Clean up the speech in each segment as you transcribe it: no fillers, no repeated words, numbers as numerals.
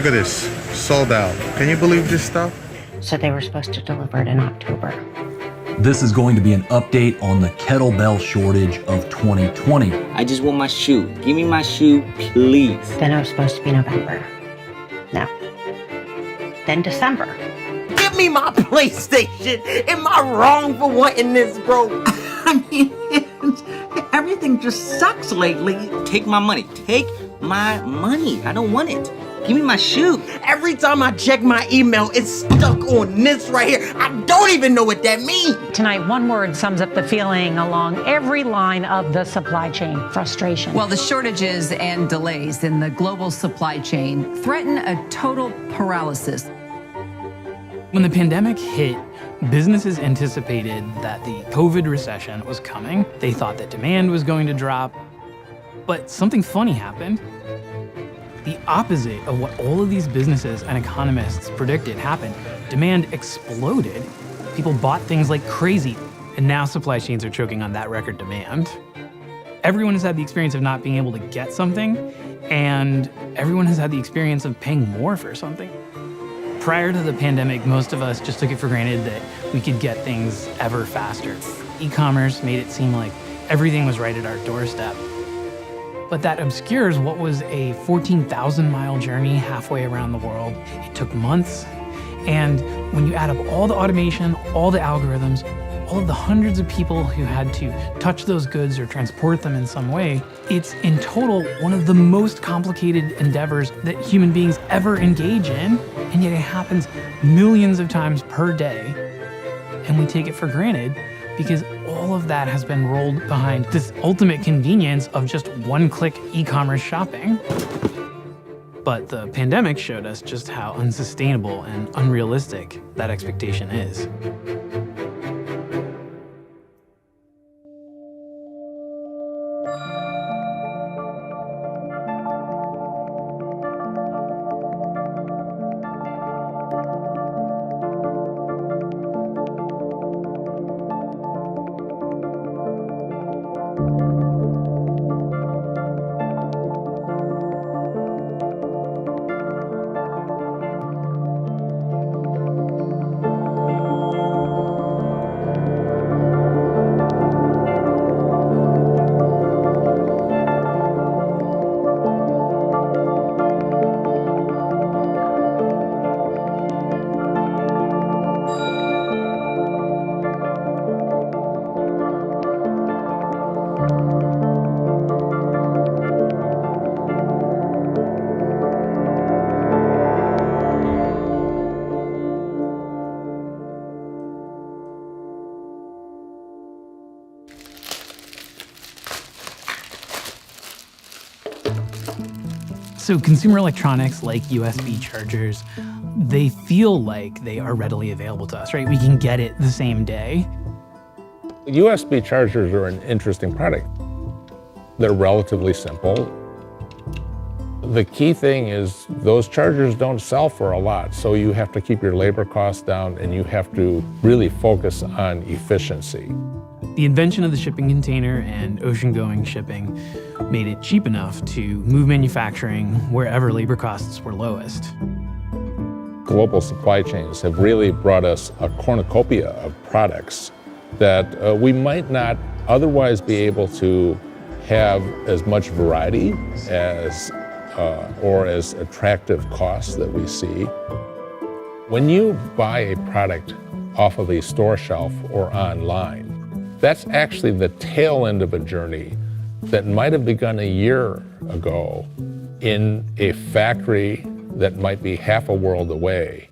Look at this, sold out. Can you believe this stuff? So they were supposed to deliver it in October. This is going to be an update on the kettlebell shortage of 2020. I just want my shoe. Give me my shoe, please. Then it was supposed to be November. No. Then December. Give me my PlayStation. Am I wrong for wanting this, bro? I mean, everything just sucks lately. Take my money. Take my money. I don't want it. Give me my shoe. Every time I check my email, it's stuck on this right here. I don't even know what that means. Tonight, one word sums up the feeling along every line of the supply chain: frustration. Well, the shortages and delays in the global supply chain threaten a total paralysis. When the pandemic hit, businesses anticipated that the COVID recession was coming. They thought that demand was going to drop. But something funny happened. The opposite of what all of these businesses and economists predicted happened. Demand exploded. People bought things like crazy, and now supply chains are choking on that record demand. Everyone has had the experience of not being able to get something, and everyone has had the experience of paying more for something. Prior to the pandemic, most of us just took it for granted that we could get things ever faster. E-commerce made it seem like everything was right at our doorstep. But that obscures what was a 14,000-mile journey halfway around the world. It took months, and when you add up all the automation, all the algorithms, all of the hundreds of people who had to touch those goods or transport them in some way, it's in total one of the most complicated endeavors that human beings ever engage in, and yet it happens millions of times per day, and we take it for granted because all of that has been rolled behind this ultimate convenience of just one-click e-commerce shopping. But the pandemic showed us just how unsustainable and unrealistic that expectation is. So consumer electronics like USB chargers, they feel like they are readily available to us, right? We can get it the same day. USB chargers are an interesting product. They're relatively simple. The key thing is those chargers don't sell for a lot, so you have to keep your labor costs down and you have to really focus on efficiency. The invention of the shipping container and ocean-going shipping made it cheap enough to move manufacturing wherever labor costs were lowest. Global supply chains have really brought us a cornucopia of products that we might not otherwise be able to have as much variety as or as attractive costs that we see. When you buy a product off of a store shelf or online, that's actually the tail end of a journey that might have begun a year ago in a factory that might be half a world away.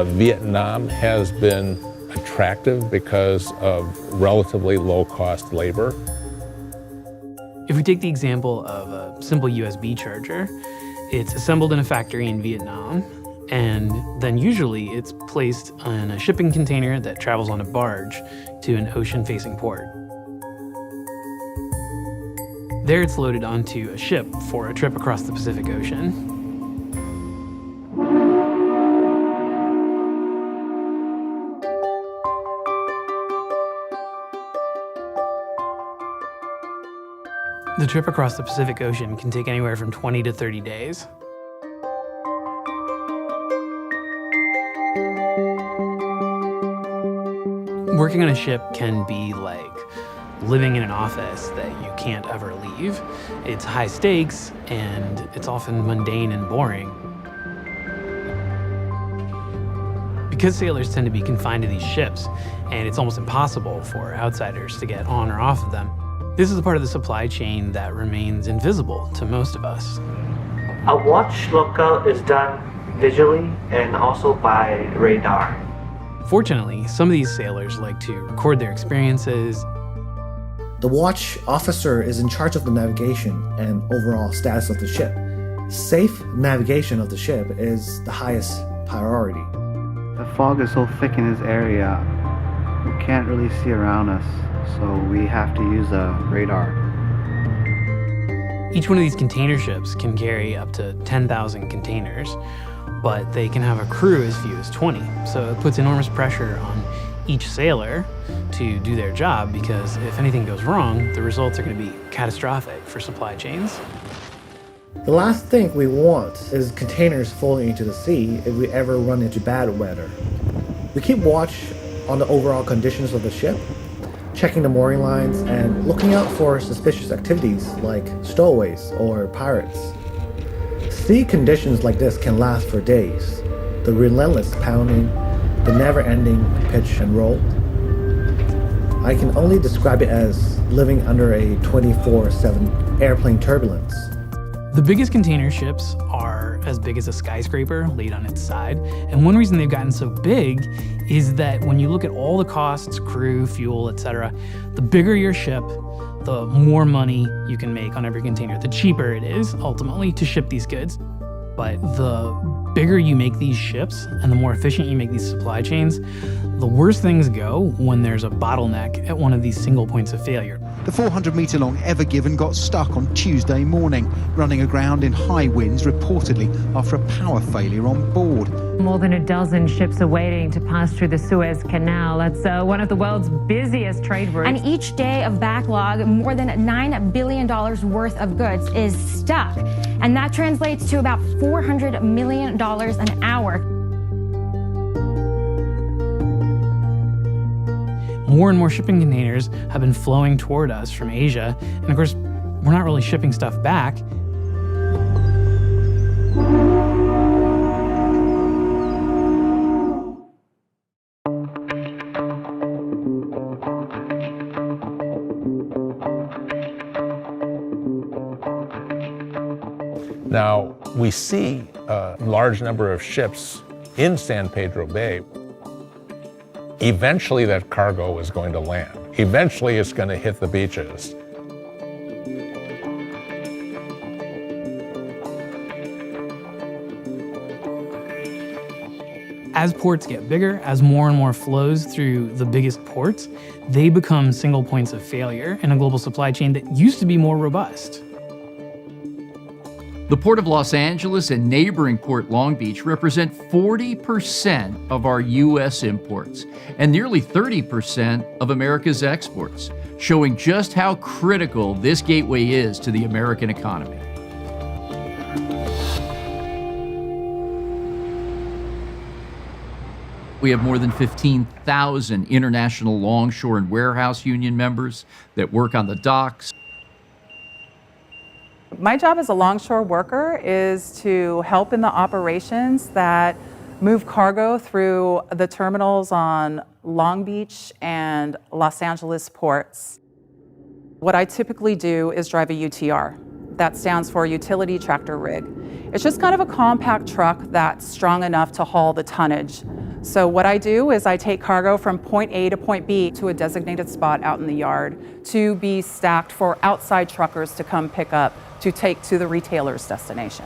Vietnam has been attractive because of relatively low-cost labor. If we take the example of a simple USB charger, it's assembled in a factory in Vietnam, and then usually it's placed in a shipping container that travels on a barge to an ocean-facing port. There it's loaded onto a ship for a trip across the Pacific Ocean. The trip across the Pacific Ocean can take anywhere from 20 to 30 days. Working on a ship can be like living in an office that you can't ever leave. It's high stakes and it's often mundane and boring. Because sailors tend to be confined to these ships, and it's almost impossible for outsiders to get on or off of them, this is a part of the supply chain that remains invisible to most of us. A watch lookout is done visually and also by radar. Fortunately, some of these sailors like to record their experiences. The watch officer is in charge of the navigation and overall status of the ship. Safe navigation of the ship is the highest priority. The fog is so thick in this area, we can't really see around us, so we have to use a radar. Each one of these container ships can carry up to 10,000 containers, but they can have a crew as few as 20. So it puts enormous pressure on each sailor to do their job, because if anything goes wrong, the results are going to be catastrophic for supply chains. The last thing we want is containers falling into the sea if we ever run into bad weather. We keep watch on the overall conditions of the ship, checking the mooring lines and looking out for suspicious activities like stowaways or pirates. Sea conditions like this can last for days. The relentless pounding, the never-ending pitch and roll. I can only describe it as living under a 24/7 airplane turbulence. The biggest container ships are as big as a skyscraper laid on its side. And one reason they've gotten so big is that when you look at all the costs, crew, fuel, etc., the bigger your ship, the more money you can make on every container. The cheaper it is, ultimately, to ship these goods. But the bigger you make these ships and the more efficient you make these supply chains, the worse things go when there's a bottleneck at one of these single points of failure. The 400-metre-long Ever Given got stuck on Tuesday morning, running aground in high winds, reportedly after a power failure on board. More than a dozen ships are waiting to pass through the Suez Canal. That's one of the world's busiest trade routes. And each day of backlog, more than $9 billion worth of goods is stuck. And that translates to about $400 million an hour. More and more shipping containers have been flowing toward us from Asia. And of course, we're not really shipping stuff back. Now, we see a large number of ships in San Pedro Bay. Eventually that cargo is going to land. Eventually it's going to hit the beaches. As ports get bigger, as more and more flows through the biggest ports, they become single points of failure in a global supply chain that used to be more robust. The Port of Los Angeles and neighboring Port Long Beach represent 40% of our U.S. imports and nearly 30% of America's exports, showing just how critical this gateway is to the American economy. We have more than 15,000 international longshore and warehouse union members that work on the docks. My job as a longshore worker is to help in the operations that move cargo through the terminals on Long Beach and Los Angeles ports. What I typically do is drive a UTR. That stands for Utility Tractor Rig. It's just kind of a compact truck that's strong enough to haul the tonnage. So what I do is I take cargo from point A to point B to a designated spot out in the yard to be stacked for outside truckers to come pick up to take to the retailer's destination.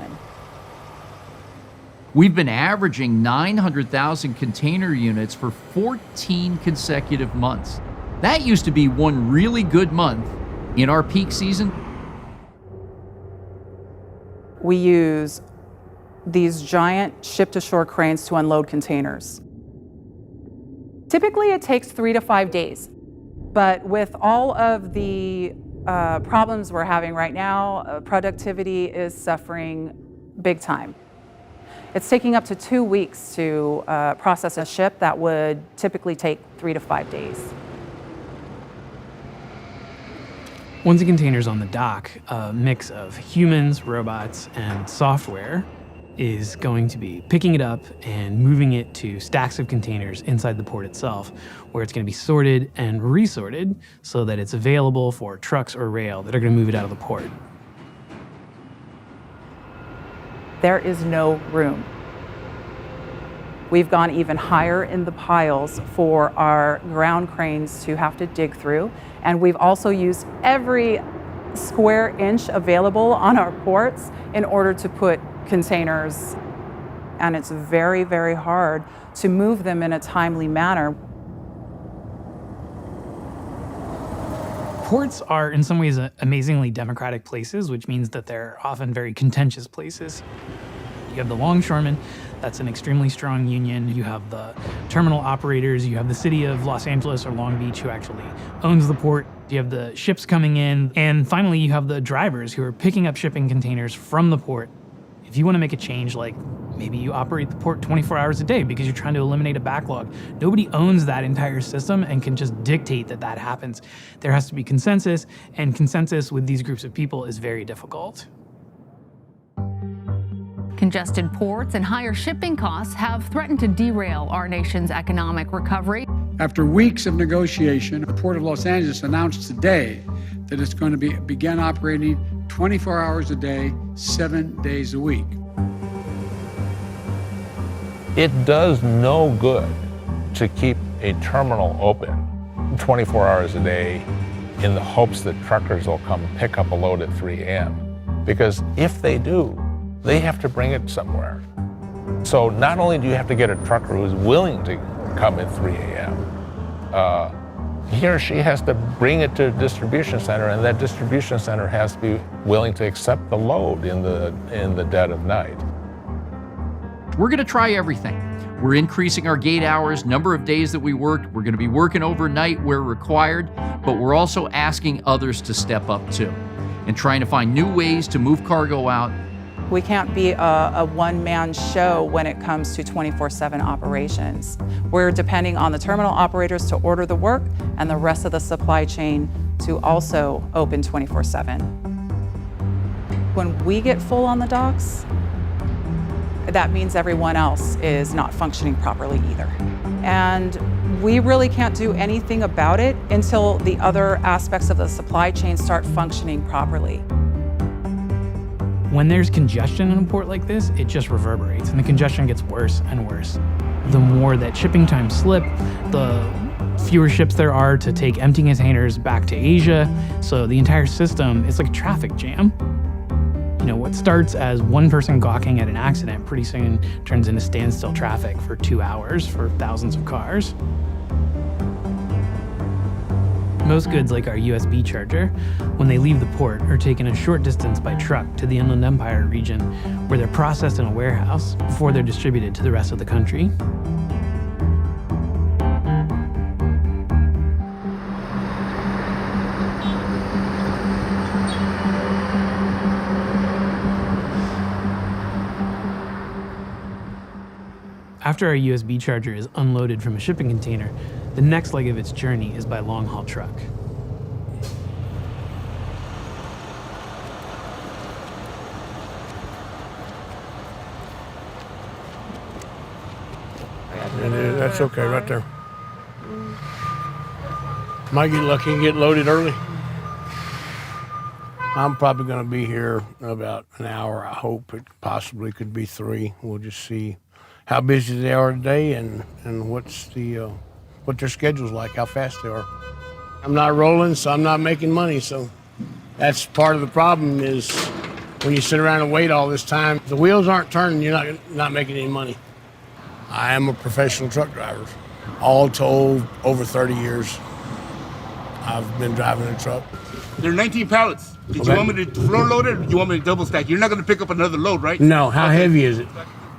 We've been averaging 900,000 container units for 14 consecutive months. That used to be one really good month in our peak season. We use these giant ship-to-shore cranes to unload containers. Typically it takes 3 to 5 days, but with all of the problems we're having right now, productivity is suffering big time. It's taking up to 2 weeks to process a ship that would typically take 3 to 5 days. Once a container's on the dock, a mix of humans, robots, and software is going to be picking it up and moving it to stacks of containers inside the port itself, where it's going to be sorted and resorted so that it's available for trucks or rail that are going to move it out of the port. There is no room. We've gone even higher in the piles for our ground cranes to have to dig through, and we've also used every square inch available on our ports in order to put containers, and it's very, very hard to move them in a timely manner. Ports are in some ways amazingly democratic places, which means that they're often very contentious places. You have the longshoremen, that's an extremely strong union. You have the terminal operators, you have the city of Los Angeles or Long Beach who actually owns the port. You have the ships coming in, and finally you have the drivers who are picking up shipping containers from the port. If you want to make a change, like maybe you operate the port 24 hours a day because you're trying to eliminate a backlog, nobody owns that entire system and can just dictate that that happens. There has to be consensus, and consensus with these groups of people is very difficult. Congested ports and higher shipping costs have threatened to derail our nation's economic recovery. After weeks of negotiation, the Port of Los Angeles announced today that it's going to begin operating 24 hours a day, 7 days a week. It does no good to keep a terminal open 24 hours a day in the hopes that truckers will come pick up a load at 3 a.m. Because if they do, they have to bring it somewhere. So not only do you have to get a trucker who's willing to come at 3 a.m., he or she has to bring it to a distribution center, and that distribution center has to be willing to accept the load in the dead of night. We're going to try everything. We're increasing our gate hours, number of days that we work. We're going to be working overnight where required, but we're also asking others to step up too and trying to find new ways to move cargo out. We can't be a one-man show when it comes to 24/7 operations. We're depending on the terminal operators to order the work and the rest of the supply chain to also open 24/7. When we get full on the docks, that means everyone else is not functioning properly either. And we really can't do anything about it until the other aspects of the supply chain start functioning properly. When there's congestion in a port like this, it just reverberates, and the congestion gets worse and worse. The more that shipping times slip, the fewer ships there are to take empty containers back to Asia. So the entire system is like a traffic jam. You know, what starts as one person gawking at an accident pretty soon turns into standstill traffic for 2 hours for thousands of cars. Most goods, like our USB charger, when they leave the port, are taken a short distance by truck to the Inland Empire region, where they're processed in a warehouse before they're distributed to the rest of the country. After our USB charger is unloaded from a shipping container, the next leg of its journey is by long-haul truck. That's okay, right there. Might get lucky and get loaded early. I'm probably going to be here about an hour. I hope it possibly could be 3. We'll just see how busy they are today and what's the what their schedule's like, how fast they are. I'm not rolling, so I'm not making money. So that's part of the problem is when you sit around and wait all this time, the wheels aren't turning, you're not making any money. I am a professional truck driver. All told, over 30 years, I've been driving a truck. There are 19 pallets. Did you want me to front load it or do you want me to double stack? You're not going to pick up another load, right? No, how heavy is it?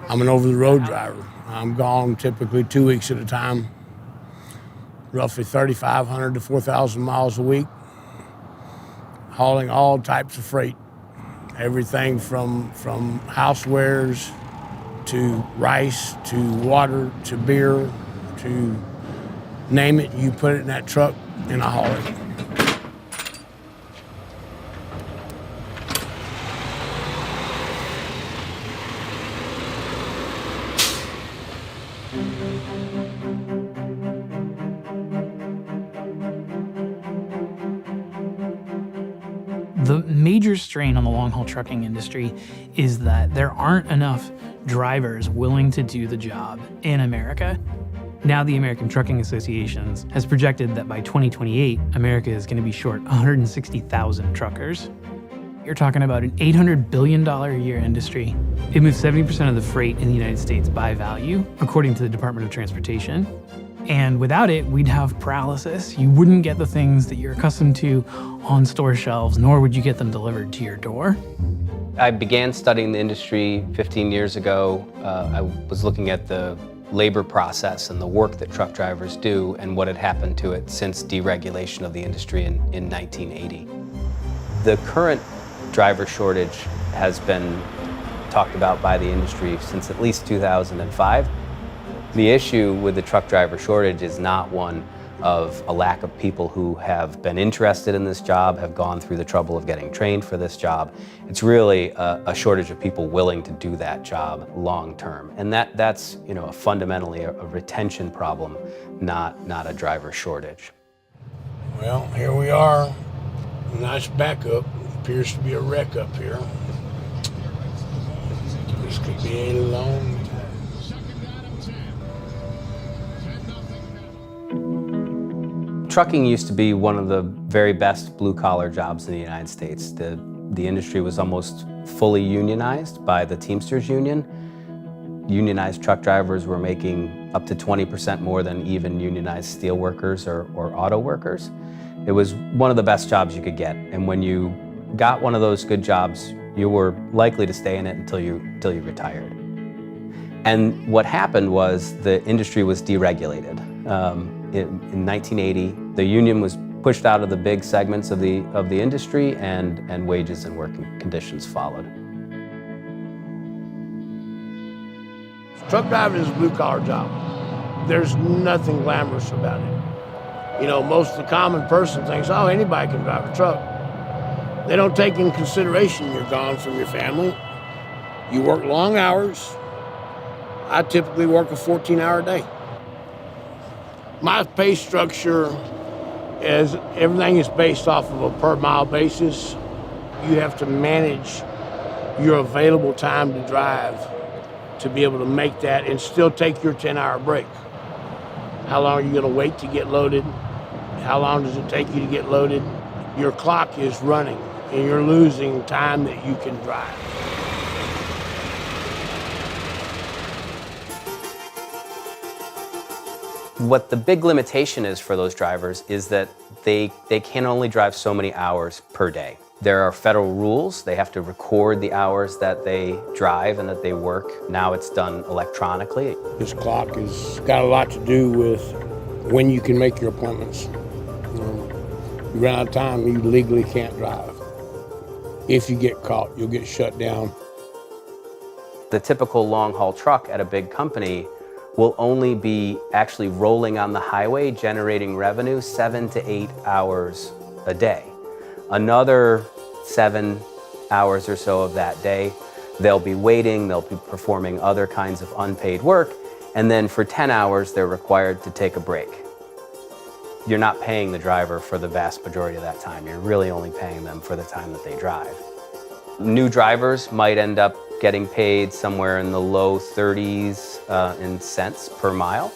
I'm an over-the-road driver. I'm gone typically 2 weeks at a time, roughly 3,500 to 4,000 miles a week. hauling all types of freight. Everything from housewares to rice to water to beer to name it, you put it in that truck and I haul it. The major strain on the long-haul trucking industry is that there aren't enough drivers willing to do the job in America. Now the American Trucking Association has projected that by 2028, America is going to be short 160,000 truckers. You're talking about an $800 billion a year industry. It moves 70% of the freight in the United States by value, according to the Department of Transportation. And without it, we'd have paralysis. You wouldn't get the things that you're accustomed to on store shelves, nor would you get them delivered to your door. I began studying the industry 15 years ago. I was looking at the labor process and the work that truck drivers do and what had happened to it since deregulation of the industry in 1980. The current driver shortage has been talked about by the industry since at least 2005. The issue with the truck driver shortage is not one of a lack of people who have been interested in this job, have gone through the trouble of getting trained for this job. It's really a shortage of people willing to do that job long term. And that's fundamentally a retention problem, not a driver shortage. Well, here we are. Nice backup. Appears to be a wreck up here. This could be a long time. Trucking used to be one of the very best blue-collar jobs in the United States. The industry was almost fully unionized by the Teamsters Union. Unionized truck drivers were making up to 20% more than even unionized steel workers or auto workers. It was one of the best jobs you could get, and when you got one of those good jobs, you were likely to stay in it until you retired. And what happened was the industry was deregulated. In 1980, the union was pushed out of the big segments of the industry, and wages and working conditions followed. Truck driving is a blue-collar job. There's nothing glamorous about it. You know, most of the common person thinks, oh, anybody can drive a truck. They don't take into consideration you're gone from your family. You work long hours. I typically work a 14-hour day. My pay structure is everything is based off of a per mile basis. You have to manage your available time to drive to be able to make that and still take your 10-hour break. How long are you gonna wait to get loaded? How long does it take you to get loaded? Your clock is running and you're losing time that you can drive. What the big limitation is for those drivers is that they can only drive so many hours per day. There are federal rules. They have to record the hours that they drive and that they work. Now it's done electronically. This clock has got a lot to do with when you can make your appointments. You run out of time, you legally can't drive. If you get caught, you'll get shut down. The typical long-haul truck at a big company will only be actually rolling on the highway, generating revenue 7 to 8 hours a day. Another 7 hours or so of that day, they'll be waiting, they'll be performing other kinds of unpaid work, and then for 10 hours, they're required to take a break. You're not paying the driver for the vast majority of that time. You're really only paying them for the time that they drive. New drivers might end up getting paid somewhere in the low 30s in cents per mile.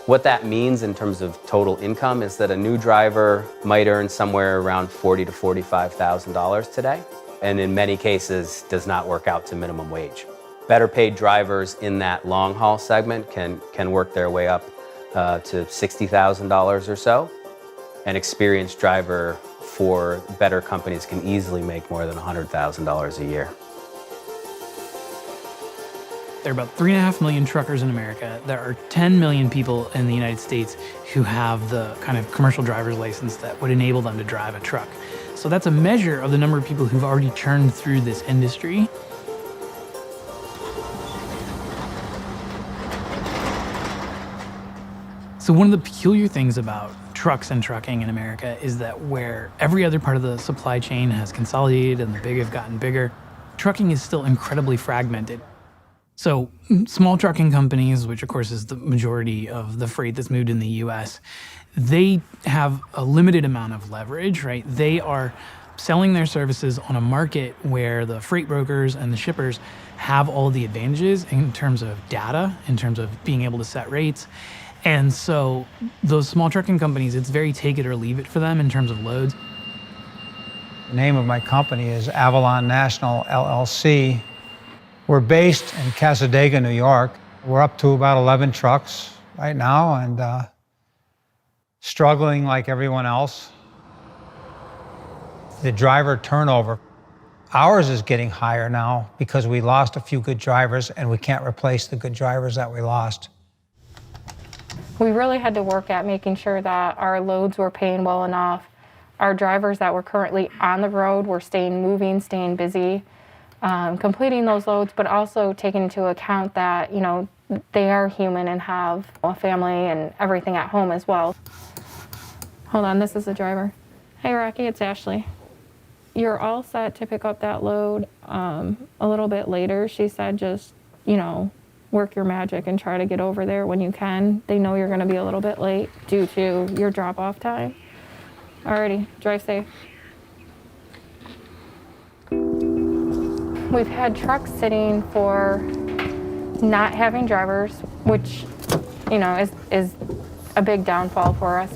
What that means in terms of total income is that a new driver might earn somewhere around $40,000 to $45,000 today, and in many cases does not work out to minimum wage. Better paid drivers in that long haul segment can work their way up to $60,000 or so. An experienced driver for better companies can easily make more than $100,000 a year. There are about 3.5 million truckers in America. There are 10 million people in the United States who have the kind of commercial driver's license that would enable them to drive a truck. So that's a measure of the number of people who've already churned through this industry. So one of the peculiar things about trucks and trucking in America is that where every other part of the supply chain has consolidated and the big have gotten bigger, trucking is still incredibly fragmented. So small trucking companies, which of course is the majority of the freight that's moved in the US, they have a limited amount of leverage, right? They are selling their services on a market where the freight brokers and the shippers have all the advantages in terms of data, in terms of being able to set rates. And so those small trucking companies, it's very take it or leave it for them in terms of loads. The name of my company is Avalon National LLC. We're based in Cassadaga, New York. We're up to about 11 trucks right now and struggling like everyone else. The driver turnover, ours is getting higher now because we lost a few good drivers and we can't replace the good drivers that we lost. We really had to work at making sure that our loads were paying well enough. Our drivers that were currently on the road were staying moving, staying busy, completing those loads, but also taking into account that, you know, they are human and have a family and everything at home as well. Hold on, this is the driver. Hey Rocky, it's Ashley. You're all set to pick up that load a little bit later. She said just, you know, work your magic and try to get over there when you can. They know you're gonna be a little bit late due to your drop-off time. Alrighty, drive safe. We've had trucks sitting for not having drivers, which, you know, is a big downfall for us.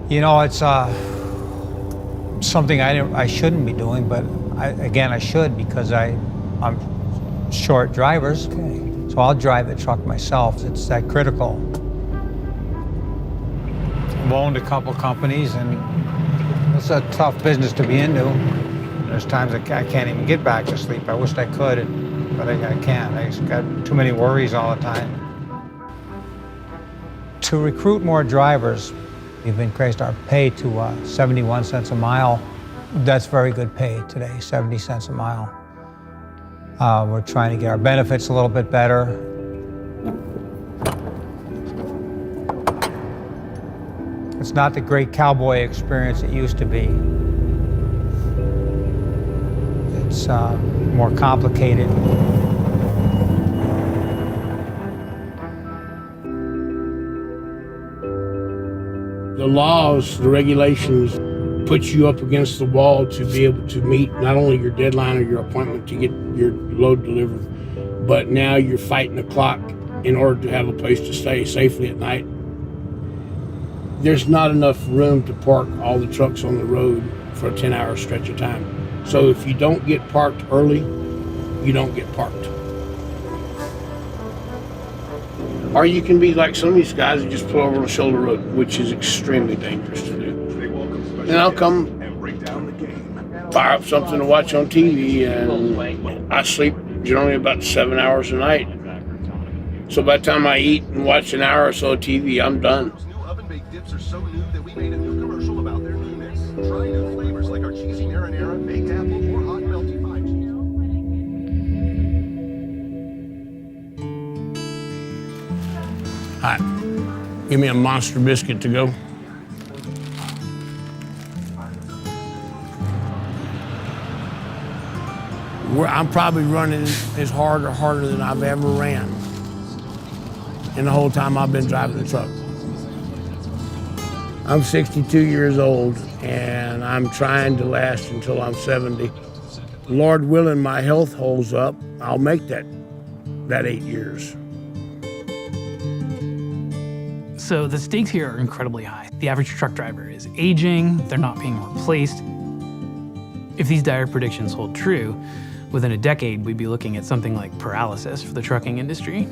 You know, it's something I shouldn't be doing, but I should because I'm short drivers. Okay. So I'll drive the truck myself. It's that critical. I've owned a couple companies and it's a tough business to be into. There's times I can't even get back to sleep. I wish I could, but I can't. I just got too many worries all the time. To recruit more drivers, we've increased our pay to 71 cents a mile. That's very good pay today, 70 cents a mile. We're trying to get our benefits a little bit better. It's not the great cowboy experience it used to be. It's more complicated. The laws, the regulations put you up against the wall to be able to meet not only your deadline or your appointment to get your load delivered, but now you're fighting the clock in order to have a place to stay safely at night. There's not enough room to park all the trucks on the road for a 10-hour stretch of time. So if you don't get parked early, you don't get parked. Or you can be like some of these guys that just pull over on the shoulder road, which is extremely dangerous to do. And I'll come fire up something to watch on TV, and I sleep generally about 7 hours a night. So by the time I eat and watch an hour or so of TV, I'm done. New oven-baked dips are so new that we made a new commercial about their newness. Try new flavors like our cheesy marinara, baked apple, or hot melty pie. All right, give me a monster biscuit to go. I'm probably running as hard or harder than I've ever ran in the whole time I've been driving the truck. I'm 62 years old and I'm trying to last until I'm 70. Lord willing, my health holds up, I'll make that 8 years. So the stakes here are incredibly high. The average truck driver is aging, they're not being replaced. If these dire predictions hold true, within a decade, we'd be looking at something like paralysis for the trucking industry.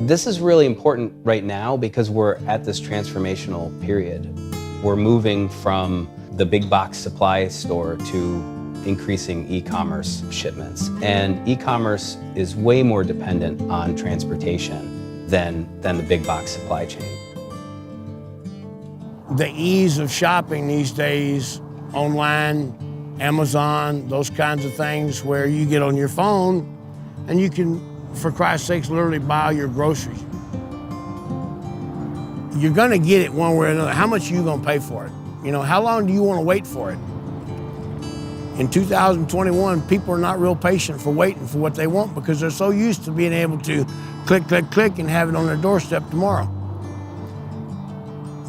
This is really important right now because we're at this transformational period. We're moving from the big box supply store to increasing e-commerce shipments. And e-commerce is way more dependent on transportation than the big box supply chain. the ease of shopping these days, online, Amazon, those kinds of things, where you get on your phone and you can, for Christ's sakes, literally buy your groceries. You're gonna get it one way or another. How much are you gonna pay for it? You know, how long do you wanna wait for it? In 2021, people are not real patient for waiting for what they want because they're so used to being able to click, click, click and have it on their doorstep tomorrow.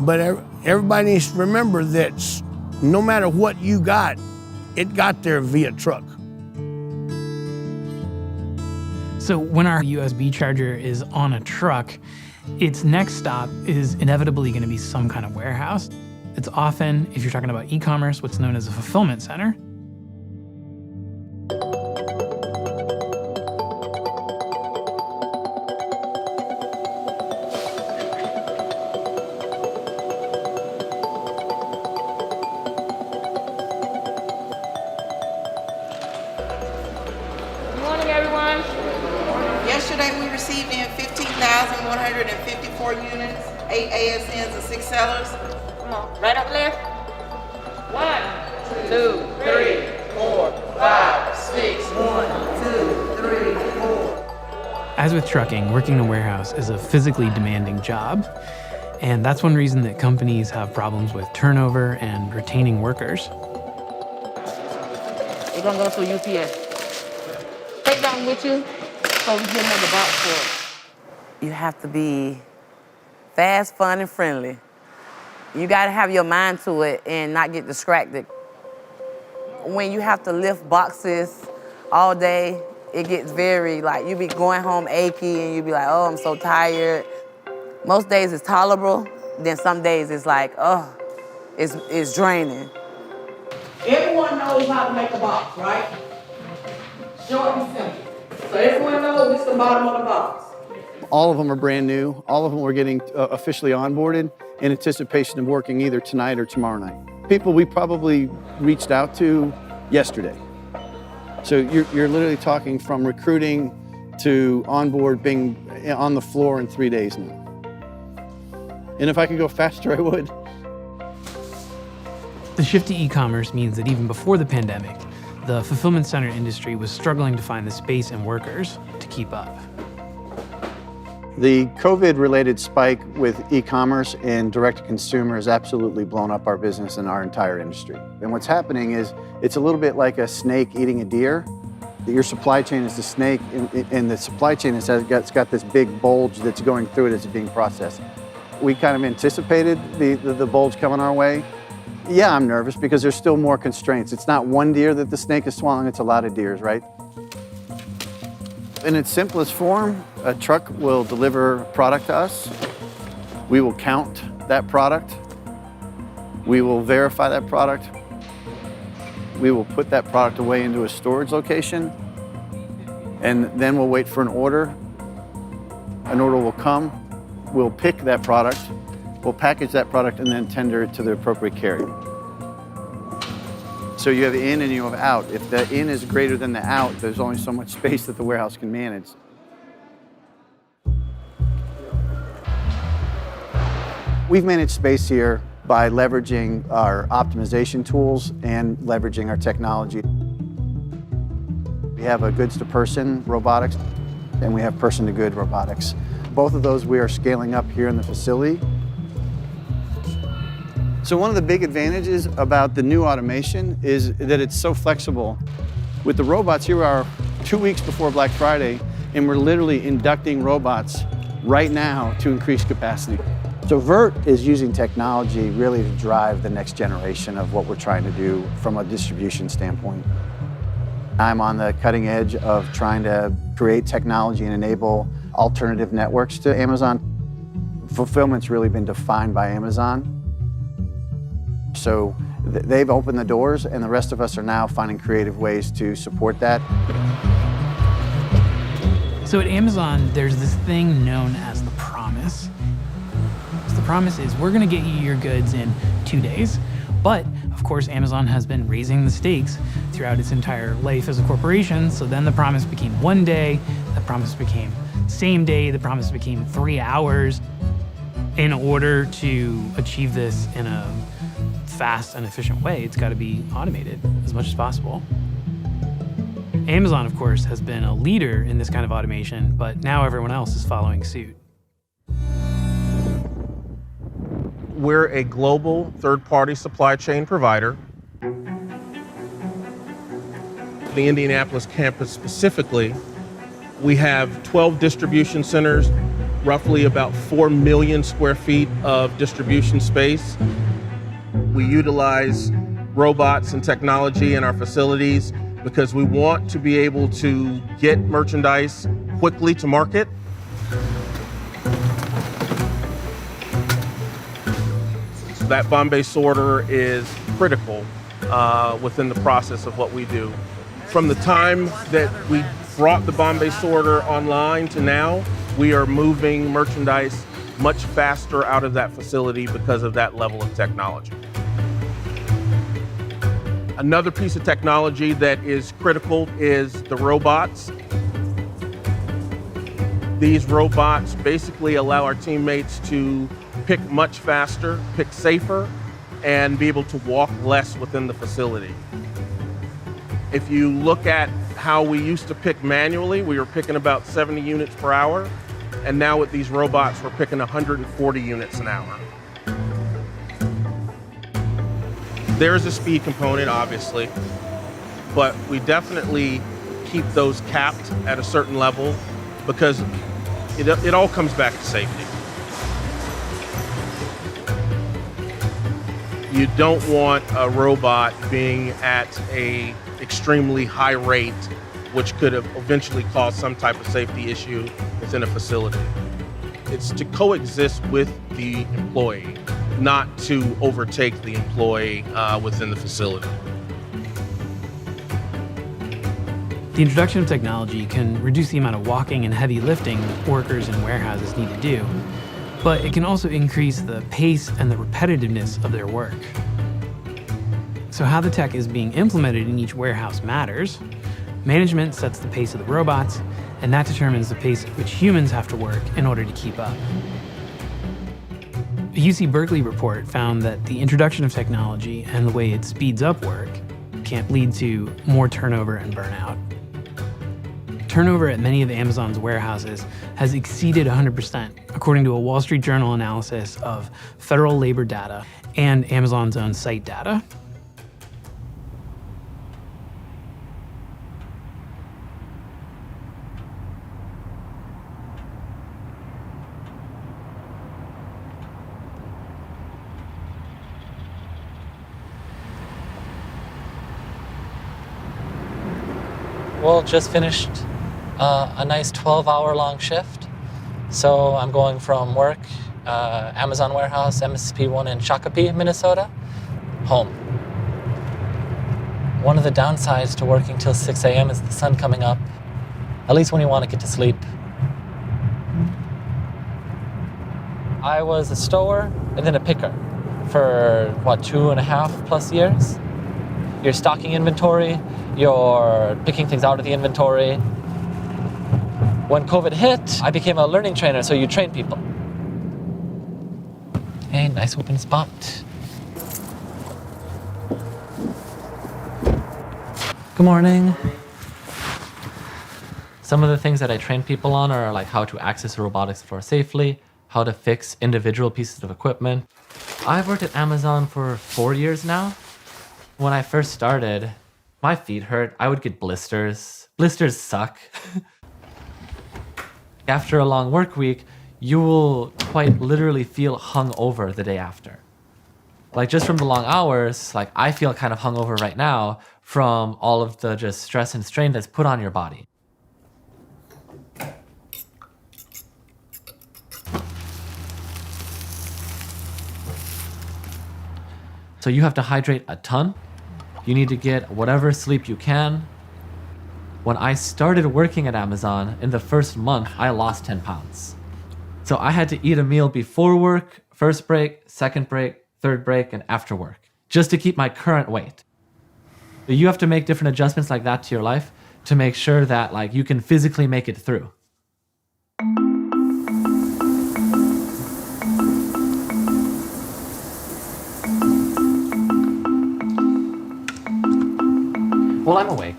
But everybody needs to remember that no matter what you got, it got there via truck. So when our USB charger is on a truck, its next stop is inevitably going to be some kind of warehouse. It's often, if you're talking about e-commerce, what's known as a fulfillment center. Yesterday we received in 15,154 units, 8 ASNs and 6 sellers. Come on, right up left. 1, 2, 3, 4, 5, 6. 1, 2, 3, 4. As with trucking, working in a warehouse is a physically demanding job. And that's one reason that companies have problems with turnover and retaining workers. We're gonna go through UPS. Take them with you. So we get another box for it. You have to be fast, fun, and friendly. You gotta have your mind to it and not get distracted. When you have to lift boxes all day, it gets very, like, you be going home achy and you be like, oh, I'm so tired. Most days it's tolerable, then some days it's like, oh, it's draining. Everyone knows how to make a box, right? Short and simple. So everyone knows this is the bottom of the box. All of them are brand new. All of them are getting officially onboarded in anticipation of working either tonight or tomorrow night. People we probably reached out to yesterday. So you're literally talking from recruiting to onboard being on the floor in 3 days now. And if I could go faster, I would. The shift to e-commerce means that even before the pandemic, the fulfillment center industry was struggling to find the space and workers to keep up. The COVID-related spike with e-commerce and direct-to-consumer has absolutely blown up our business and our entire industry. And what's happening is it's a little bit like a snake eating a deer. Your supply chain is the snake, and the supply chain has got this big bulge that's going through it as it's being processed. We kind of anticipated the bulge coming our way. Yeah, I'm nervous because there's still more constraints. It's not one deer that the snake is swallowing, it's a lot of deers, right? In its simplest form, a truck will deliver product to us. We will count that product. We will verify that product. We will put that product away into a storage location, and then we'll wait for an order. An order will come. We'll pick that product. We'll package that product and then tender it to the appropriate carrier. So you have in and you have out. If the in is greater than the out, there's only so much space that the warehouse can manage. We've managed space here by leveraging our optimization tools and leveraging our technology. We have a goods-to-person robotics, and we have person-to-good robotics. Both of those we are scaling up here in the facility. So one of the big advantages about the new automation is that it's so flexible. With the robots, here we are 2 weeks before Black Friday, and we're literally inducting robots right now to increase capacity. So VERT is using technology really to drive the next generation of what we're trying to do from a distribution standpoint. I'm on the cutting edge of trying to create technology and enable alternative networks to Amazon. Fulfillment's really been defined by Amazon. So they've opened the doors, and the rest of us are now finding creative ways to support that. So at Amazon, there's this thing known as the promise. So the promise is we're gonna get you your goods in 2 days. But of course, Amazon has been raising the stakes throughout its entire life as a corporation. So then the promise became 1 day, the promise became same day, the promise became 3 hours. In order to achieve this in a fast and efficient way, it's got to be automated as much as possible. Amazon, of course, has been a leader in this kind of automation, but now everyone else is following suit. We're a global third-party supply chain provider. The Indianapolis campus specifically, we have 12 distribution centers, roughly about 4 million square feet of distribution space. We utilize robots and technology in our facilities because we want to be able to get merchandise quickly to market. So that Bombay sorter is critical within the process of what we do. From the time that we brought the Bombay sorter online to now, we are moving merchandise much faster out of that facility because of that level of technology. Another piece of technology that is critical is the robots. These robots basically allow our teammates to pick much faster, pick safer, and be able to walk less within the facility. If you look at how we used to pick manually, we were picking about 70 units per hour, and now with these robots, we're picking 140 units an hour. There's a speed component, obviously, but we definitely keep those capped at a certain level because it all comes back to safety. You don't want a robot being at an extremely high rate, which could have eventually caused some type of safety issue within a facility. It's to coexist with the employee, not to overtake the employee within the facility. The introduction of technology can reduce the amount of walking and heavy lifting workers in warehouses need to do, but it can also increase the pace and the repetitiveness of their work. So how the tech is being implemented in each warehouse matters. Management sets the pace of the robots, and that determines the pace at which humans have to work in order to keep up. A UC Berkeley report found that the introduction of technology and the way it speeds up work can lead to more turnover and burnout. Turnover at many of Amazon's warehouses has exceeded 100%, according to a Wall Street Journal analysis of federal labor data and Amazon's own site data. Well, just finished a nice 12-hour long shift. So I'm going from work, Amazon warehouse, MSP1 in Shakopee, Minnesota, home. One of the downsides to working till 6 a.m. is the sun coming up, at least when you want to get to sleep. I was a stower and then a picker for, 2.5+ years. You're stocking inventory, you're picking things out of the inventory. When COVID hit, I became a learning trainer, so you train people. Hey, nice open spot. Good morning. Some of the things that I train people on are like how to access a robotics floor safely, how to fix individual pieces of equipment. I've worked at Amazon for 4 years now. When I first started, my feet hurt. I would get blisters. Blisters suck. After a long work week, you will quite literally feel hungover the day after. Like just from the long hours, like I feel kind of hungover right now from all of the just stress and strain that's put on your body. So you have to hydrate a ton. You need to get whatever sleep you can. When I started working at Amazon, in the first month, I lost 10 pounds. So I had to eat a meal before work, first break, second break, third break, and after work, just to keep my current weight. You have to make different adjustments like that to your life to make sure that like you can physically make it through. Well, I'm awake.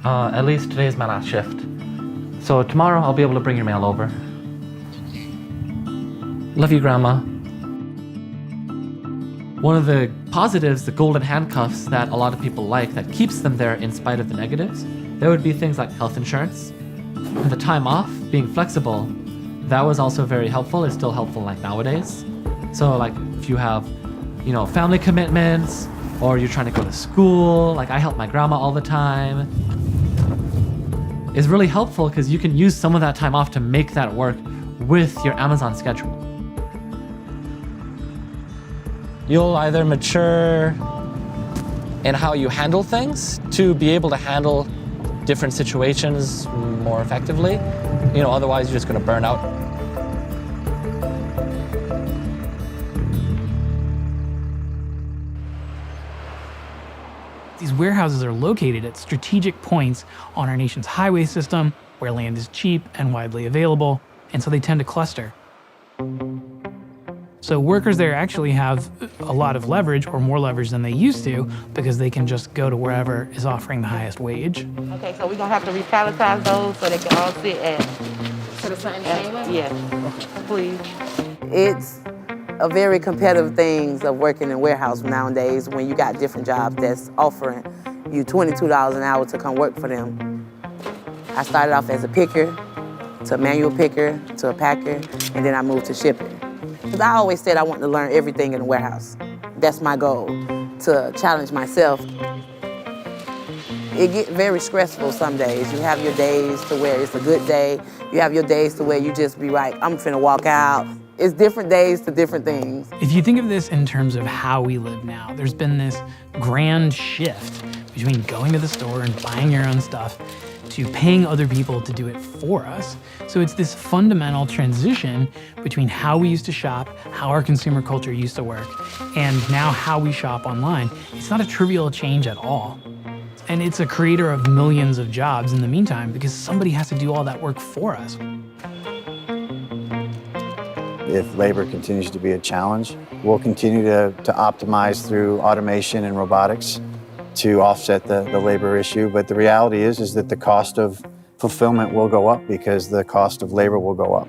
At least today is my last shift. So tomorrow I'll be able to bring your mail over. Love you, Grandma. One of the positives, the golden handcuffs that a lot of people like that keeps them there in spite of the negatives, there would be things like health insurance. And the time off, being flexible, that was also very helpful. It's still helpful like nowadays. So like if you have, you know, family commitments, or you're trying to go to school, like I help my grandma all the time. It's really helpful because you can use some of that time off to make that work with your Amazon schedule. You'll either mature in how you handle things to be able to handle different situations more effectively. You know, otherwise you're just going to burn out. These warehouses are located at strategic points on our nation's highway system where land is cheap and widely available, and so they tend to cluster. So workers there actually have a lot of leverage, or more leverage than they used to, because they can just go to wherever is offering the highest wage. Okay, so we're gonna have to repalletize those so they can all sit at To the same way? yes, please. It's a very competitive thing of working in warehouse nowadays when you got different jobs that's offering you $22 an hour to come work for them. I started off as a picker, to a manual picker, to a packer, and then I moved to shipping. Because I always said I wanted to learn everything in the warehouse. That's my goal, to challenge myself. It gets very stressful some days. You have your days to where it's a good day. You have your days to where you just be like, I'm finna walk out. It's different days to different things. If you think of this in terms of how we live now, there's been this grand shift between going to the store and buying your own stuff to paying other people to do it for us. So it's this fundamental transition between how we used to shop, how our consumer culture used to work, and now how we shop online. It's not a trivial change at all. And it's a creator of millions of jobs in the meantime because somebody has to do all that work for us. If labor continues to be a challenge, we'll continue to optimize through automation and robotics to offset the labor issue. But the reality is that the cost of fulfillment will go up because the cost of labor will go up.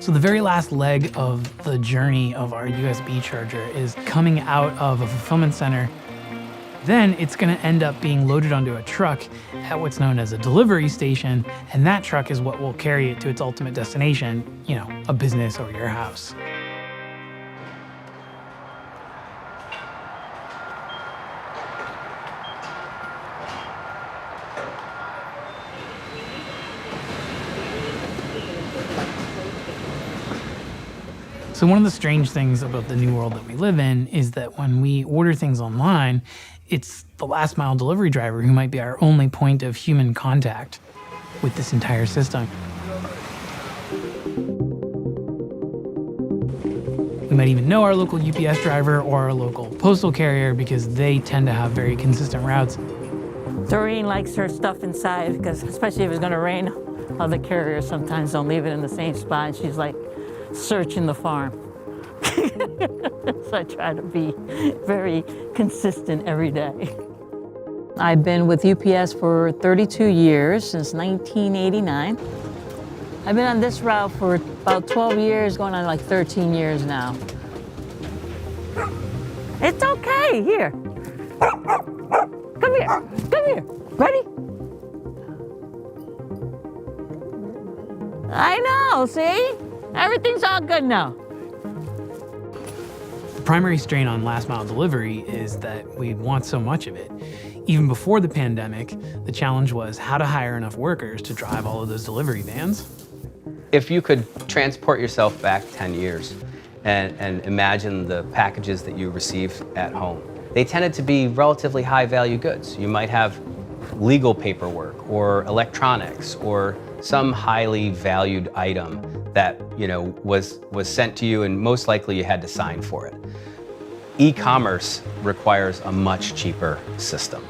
So the very last leg of the journey of our USB charger is coming out of a fulfillment center. Then it's gonna end up being loaded onto a truck at what's known as a delivery station, and that truck is what will carry it to its ultimate destination, you know, a business or your house. So one of the strange things about the new world that we live in is that when we order things online, it's the last mile delivery driver who might be our only point of human contact with this entire system. We might even know our local UPS driver or our local postal carrier because they tend to have very consistent routes. Doreen likes her stuff inside because, especially if it's gonna rain, other carriers sometimes don't leave it in the same spot, and she's like searching the farm. So I try to be very consistent every day. I've been with UPS for 32 years, since 1989. I've been on this route for about 12 years, going on like 13 years now. It's okay, here. Come here, come here, ready? I know, see? Everything's all good now. The primary strain on last mile delivery is that we want so much of it. Even before the pandemic, the challenge was how to hire enough workers to drive all of those delivery vans. If you could transport yourself back 10 years and imagine the packages that you received at home, they tended to be relatively high value goods. You might have legal paperwork or electronics or some highly valued item that, you know, was sent to you, and most likely you had to sign for it. E-commerce requires a much cheaper system.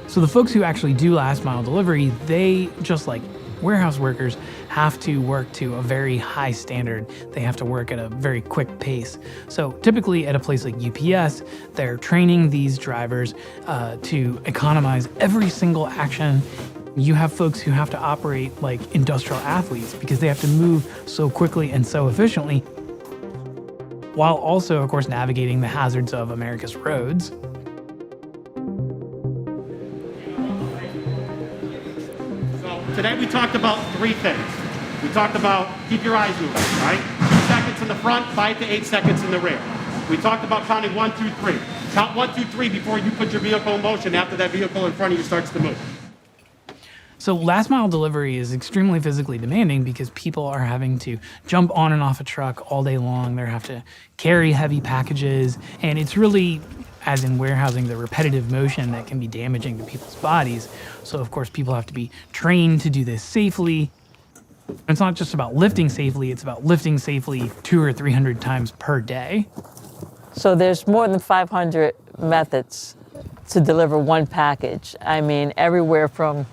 So the folks who actually do last mile delivery, they, just like warehouse workers have to work to a very high standard. They have to work at a very quick pace. So typically at a place like UPS, they're training these drivers to economize every single action. You have folks who have to operate like industrial athletes because they have to move so quickly and so efficiently, while also, of course, navigating the hazards of America's roads. Today we talked about three things. We talked about keep your eyes moving, right? 2 seconds in the front, 5 to 8 seconds in the rear. We talked about counting 1, 2, 3. Count 1, 2, 3 before you put your vehicle in motion after that vehicle in front of you starts to move. So last mile delivery is extremely physically demanding because people are having to jump on and off a truck all day long. They have to carry heavy packages, and it's really, as in warehousing, the repetitive motion that can be damaging to people's bodies. So of course people have to be trained to do this safely. It's not just about lifting safely, it's about lifting safely 200 or 300 times per day. So there's more than 500 methods to deliver one package. I mean, everywhere from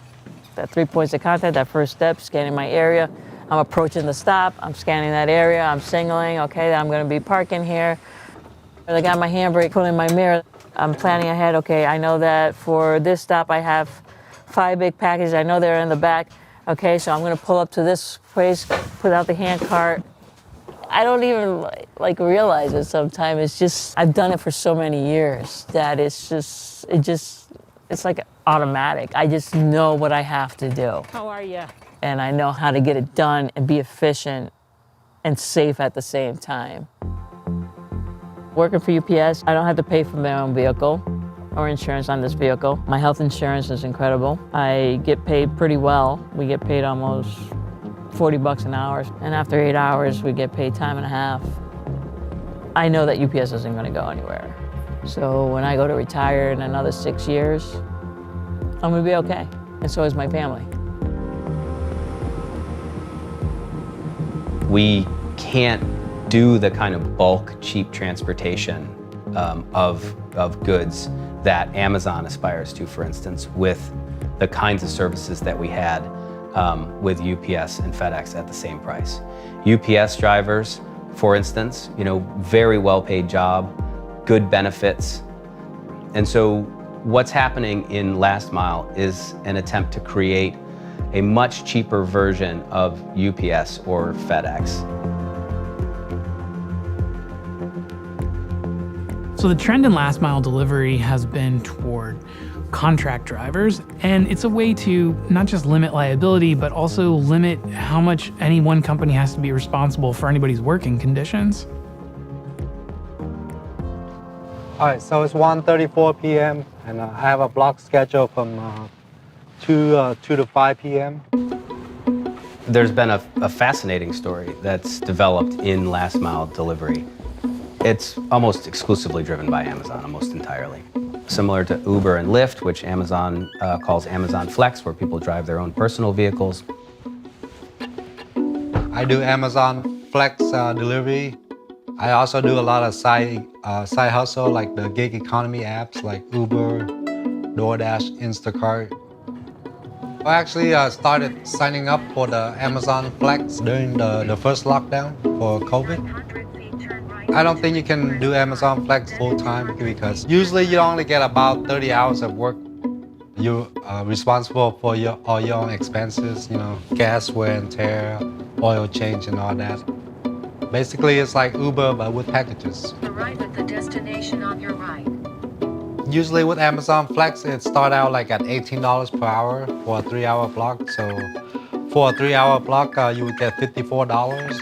that 3 points of contact, that first step, scanning my area. I'm approaching the stop, I'm scanning that area, I'm signaling, okay, I'm gonna be parking here. I got my handbrake, pulling my mirror. I'm planning ahead, okay, I know that for this stop I have 5 big packages, I know they're in the back. Okay, so I'm gonna pull up to this place, put out the hand cart. I don't even like realize it sometimes. It's just, I've done it for so many years that it's like automatic. I just know what I have to do. How are you? And I know how to get it done and be efficient and safe at the same time. Working for UPS, I don't have to pay for my own vehicle or insurance on this vehicle. My health insurance is incredible. I get paid pretty well. We get paid almost $40 an hour. And after 8 hours, we get paid time and a half. I know that UPS isn't gonna go anywhere. So when I go to retire in another 6 years, I'm gonna be okay. And so is my family. We can't do the kind of bulk, cheap transportation of goods that Amazon aspires to, for instance, with the kinds of services that we had with UPS and FedEx at the same price. UPS drivers, for instance, very well-paid job, good benefits. And so what's happening in last mile is an attempt to create a much cheaper version of UPS or FedEx. So the trend in last mile delivery has been toward contract drivers, and it's a way to not just limit liability, but also limit how much any one company has to be responsible for anybody's working conditions. All right, so it's 1:34 p.m. and I have a block schedule from 2 to 5 p.m. There's been a fascinating story that's developed in last mile delivery. It's almost exclusively driven by Amazon, almost entirely. Similar to Uber and Lyft, which Amazon calls Amazon Flex, where people drive their own personal vehicles. I do Amazon Flex delivery. I also do a lot of side hustle, like the gig economy apps like Uber, DoorDash, Instacart. I actually started signing up for the Amazon Flex during the first lockdown for COVID. I don't think you can do Amazon Flex full time because usually you only get about 30 hours of work. You're responsible for all your own expenses, gas, wear and tear, oil change and all that. Basically, it's like Uber, but with packages. Arrive at the destination on your right. Usually with Amazon Flex, it starts out like at $18 per hour for a 3-hour block. So for a 3-hour block, you would get $54.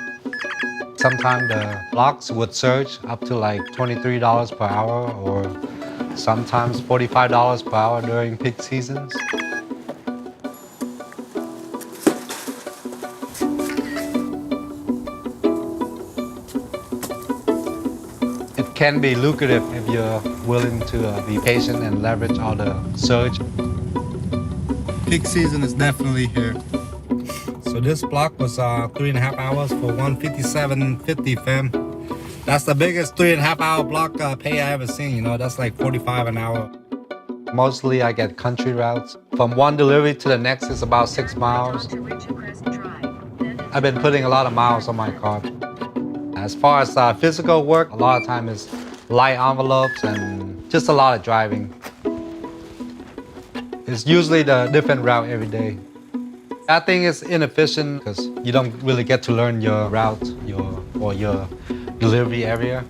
Sometimes the blocks would surge up to like $23 per hour or sometimes $45 per hour during peak seasons. It can be lucrative if you're willing to be patient and leverage all the surge. Peak season is definitely here. So this block was 3.5 hours for $157.50, fam. That's the biggest 3.5 hour block pay I ever seen. That's like $45 an hour. Mostly I get country routes. From one delivery to the next is about 6 miles. I've been putting a lot of miles on my car. As far as physical work, a lot of time is light envelopes and just a lot of driving. It's usually the different route every day. I think it's inefficient because you don't really get to learn your route or your delivery area.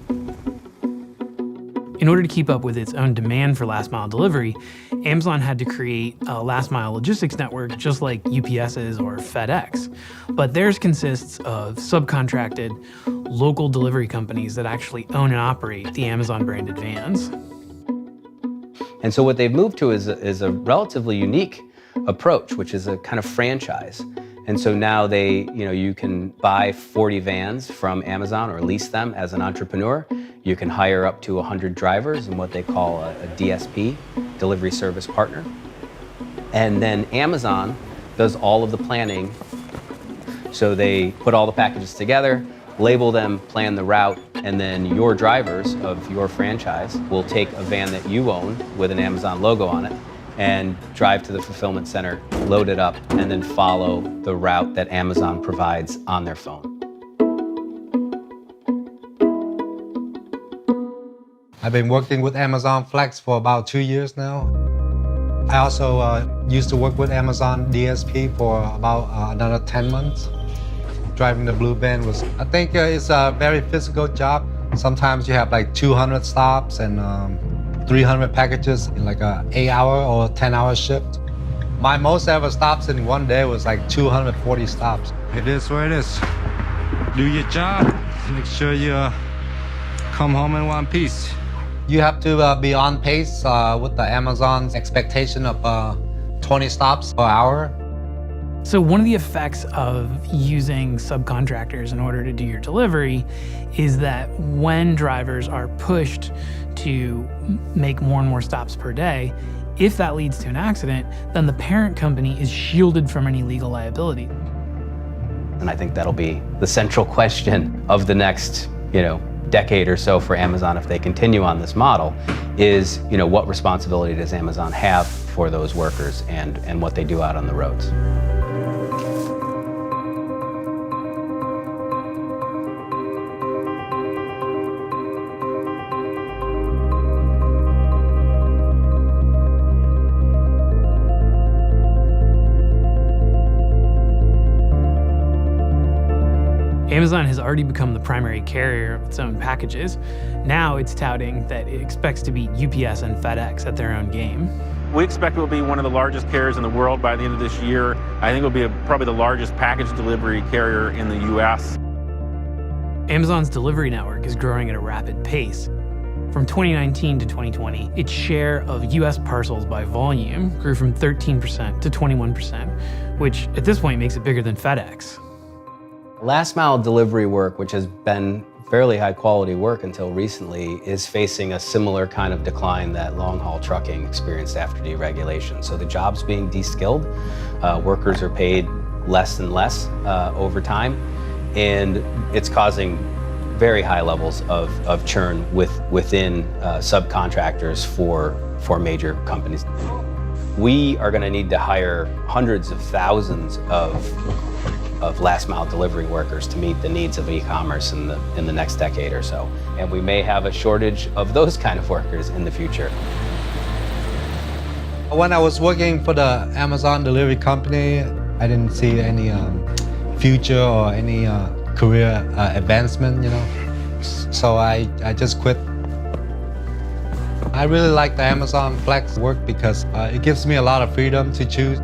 In order to keep up with its own demand for last mile delivery, Amazon had to create a last mile logistics network just like UPS's or FedEx. But theirs consists of subcontracted local delivery companies that actually own and operate the Amazon branded vans. And so what they've moved to is a relatively unique approach, which is a kind of franchise. And so now you can buy 40 vans from Amazon or lease them as an entrepreneur. You can hire up to 100 drivers in what they call a DSP, Delivery Service Partner. And then Amazon does all of the planning. So they put all the packages together, label them, plan the route, and then your drivers of your franchise will take a van that you own with an Amazon logo on it and drive to the fulfillment center, load it up, and then follow the route that Amazon provides on their phone. I've been working with Amazon Flex for about 2 years now. I also used to work with Amazon DSP for about another 10 months. Driving the blue van I think it's a very physical job. Sometimes you have like 200 stops and 300 packages in like a 8-hour or 10-hour shift. My most ever stops in one day was like 240 stops. It is what it is. Do your job. Make sure you come home in one piece. You have to be on pace with the Amazon's expectation of 20 stops per hour. So one of the effects of using subcontractors in order to do your delivery is that when drivers are pushed to make more and more stops per day, if that leads to an accident, then the parent company is shielded from any legal liability. And I think that'll be the central question of the next, decade or so for Amazon if they continue on this model is, what responsibility does Amazon have for those workers and what they do out on the roads? Amazon has already become the primary carrier of its own packages. Now it's touting that it expects to beat UPS and FedEx at their own game. We expect it will be one of the largest carriers in the world by the end of this year. I think it will be probably the largest package delivery carrier in the US. Amazon's delivery network is growing at a rapid pace. From 2019 to 2020, its share of US parcels by volume grew from 13% to 21%, which at this point makes it bigger than FedEx. Last mile delivery work, which has been fairly high quality work until recently, is facing a similar kind of decline that long haul trucking experienced after deregulation. So the job's being de-skilled, workers are paid less and less over time, and it's causing very high levels of churn within subcontractors for major companies. We are going to need to hire hundreds of thousands of last mile delivery workers to meet the needs of e-commerce in the next decade or so. And we may have a shortage of those kind of workers in the future. When I was working for the Amazon delivery company, I didn't see any future or any career advancement, So I just quit. I really like the Amazon Flex work because it gives me a lot of freedom to choose.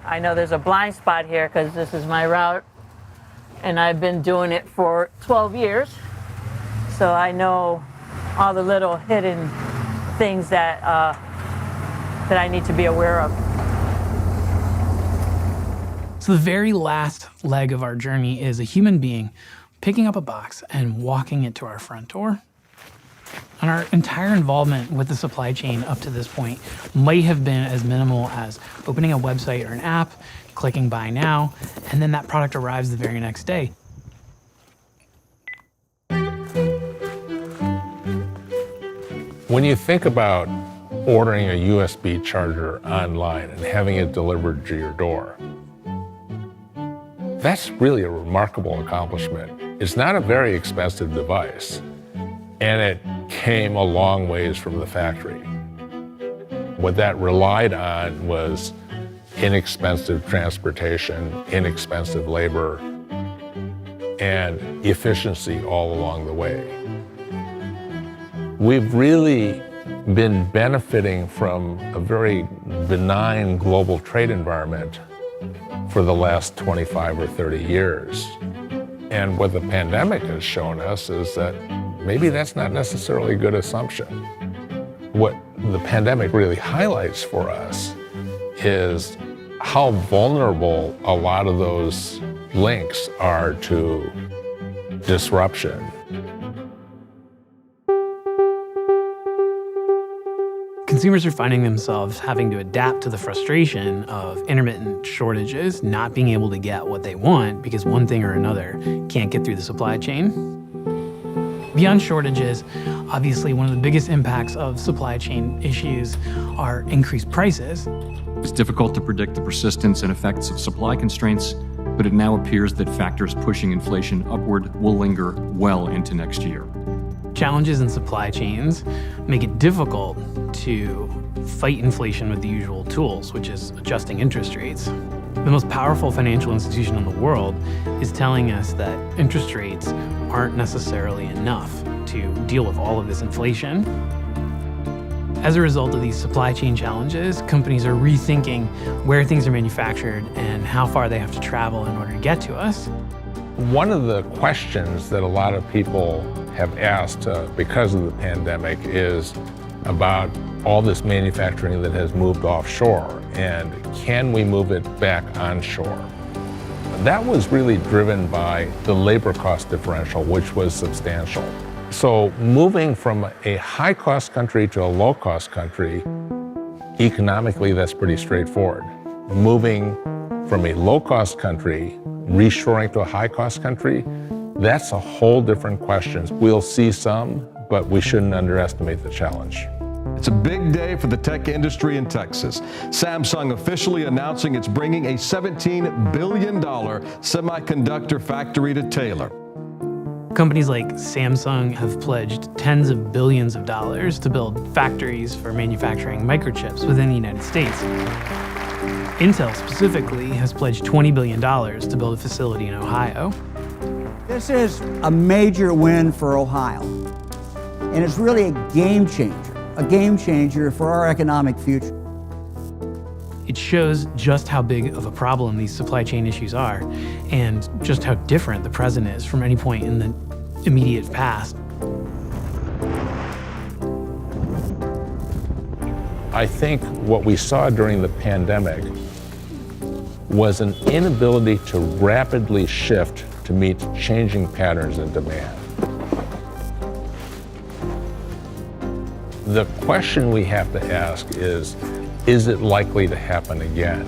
I know there's a blind spot here because this is my route and I've been doing it for 12 years. So I know all the little hidden things that I need to be aware of. So the very last leg of our journey is a human being picking up a box and walking it to our front door. And our entire involvement with the supply chain up to this point might have been as minimal as opening a website or an app, clicking buy now, and then that product arrives the very next day. When you think about ordering a USB charger online and having it delivered to your door, that's really a remarkable accomplishment. It's not a very expensive device, and it came a long ways from the factory. What that relied on was inexpensive transportation, inexpensive labor, and efficiency all along the way. We've really been benefiting from a very benign global trade environment for the last 25 or 30 years. And what the pandemic has shown us is that maybe that's not necessarily a good assumption. What the pandemic really highlights for us is how vulnerable a lot of those links are to disruption. Consumers are finding themselves having to adapt to the frustration of intermittent shortages, not being able to get what they want because one thing or another can't get through the supply chain. Beyond shortages, obviously one of the biggest impacts of supply chain issues are increased prices. It's difficult to predict the persistence and effects of supply constraints, but it now appears that factors pushing inflation upward will linger well into next year. Challenges in supply chains make it difficult to fight inflation with the usual tools, which is adjusting interest rates. The most powerful financial institution in the world is telling us that interest rates aren't necessarily enough to deal with all of this inflation. As a result of these supply chain challenges, companies are rethinking where things are manufactured and how far they have to travel in order to get to us. One of the questions that a lot of people have asked because of the pandemic is about all this manufacturing that has moved offshore, and can we move it back onshore? That was really driven by the labor cost differential, which was substantial. So moving from a high-cost country to a low-cost country, economically, that's pretty straightforward. Moving from a low-cost country, reshoring to a high-cost country, that's a whole different question. We'll see some, but we shouldn't underestimate the challenge. It's a big day for the tech industry in Texas. Samsung officially announcing it's bringing a $17 billion semiconductor factory to Taylor. Companies like Samsung have pledged tens of billions of dollars to build factories for manufacturing microchips within the United States. Intel specifically has pledged $20 billion to build a facility in Ohio. This is a major win for Ohio, and it's really a game changer for our economic future. It shows just how big of a problem these supply chain issues are, and just how different the present is from any point in the immediate past. I think what we saw during the pandemic was an inability to rapidly shift to meet changing patterns in demand. The question we have to ask is it likely to happen again?